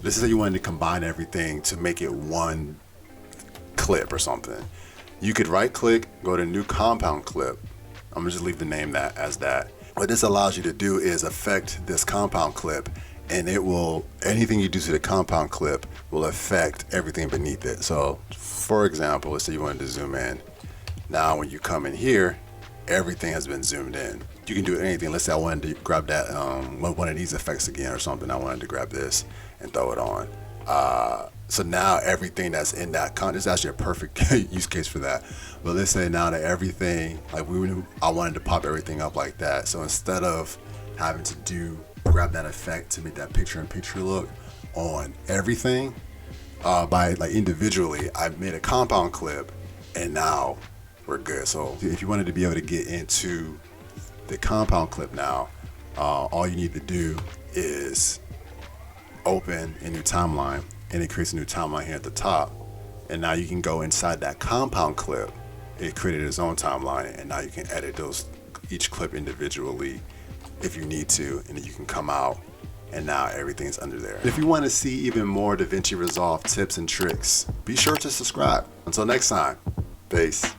This is how you wanted to combine everything to make it one clip or something. You could right click, go to new compound clip. I'm gonna just leave the name that as that. What this allows you to do is affect this compound clip, and it will, anything you do to the compound clip will affect everything beneath it. So for example, let's say you wanted to zoom in. Now when you come in here, everything has been zoomed in. You can do anything. Let's say I wanted to grab that one of these effects again or something. I wanted to grab this and throw it on. So now everything that's in that content is actually a perfect use case for that. But let's say now that everything, like I wanted to pop everything up like that. So instead of having to grab that effect to make that picture-in-picture look on everything, by like individually, I made a compound clip, and now we're good. So if you wanted to be able to get into the compound clip now, all you need to do is open a new timeline, and it creates a new timeline here at the top. And now you can go inside that compound clip. It created its own timeline, and now you can edit each clip individually if you need to, and then you can come out, and now everything's under there. If you want to see even more DaVinci Resolve tips and tricks, be sure to subscribe. Until next time, peace.